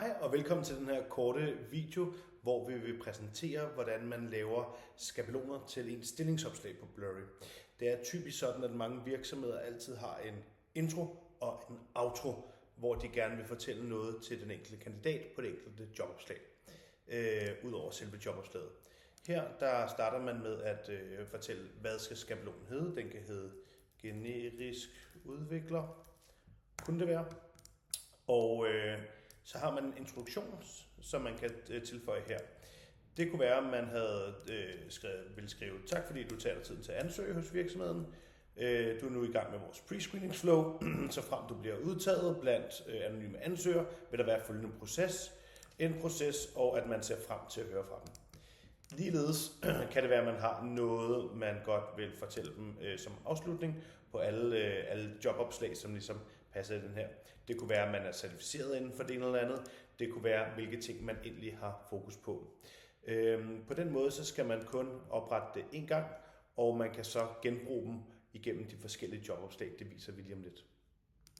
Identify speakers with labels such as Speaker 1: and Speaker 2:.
Speaker 1: Hej og velkommen til den her korte video, hvor vi vil præsentere, hvordan man laver skabeloner til en stillingsopslag på Blurry. Det er typisk sådan, at mange virksomheder altid har en intro og en outro, hvor de gerne vil fortælle noget til den enkelte kandidat på det enkelte jobopslag, ud over selve jobopslaget. Her der starter man med at fortælle, hvad skal skabelonen hedde. Den kan hedde generisk udvikler, kunne det være. Og så har man en introduktion, som man kan tilføje her. Det kunne være, at man havde ville skrive, tak fordi du tager dig tiden til at ansøge hos virksomheden. Du er nu i gang med vores pre-screening flow. Så frem du bliver udtaget blandt anonyme ansøgere, vil der være følgende proces, en proces, og at man ser frem til at høre fra dem. Ligeledes kan det være, at man har noget, man godt vil fortælle dem som afslutning på alle jobopslag, som ligesom passer i den her. Det kunne være, at man er certificeret inden for det ene eller andet. Det kunne være, hvilke ting man egentlig har fokus på. På den måde så skal man kun oprette det en gang, og man kan så genbruge dem igennem de forskellige jobopslag. Det viser vi lige om lidt.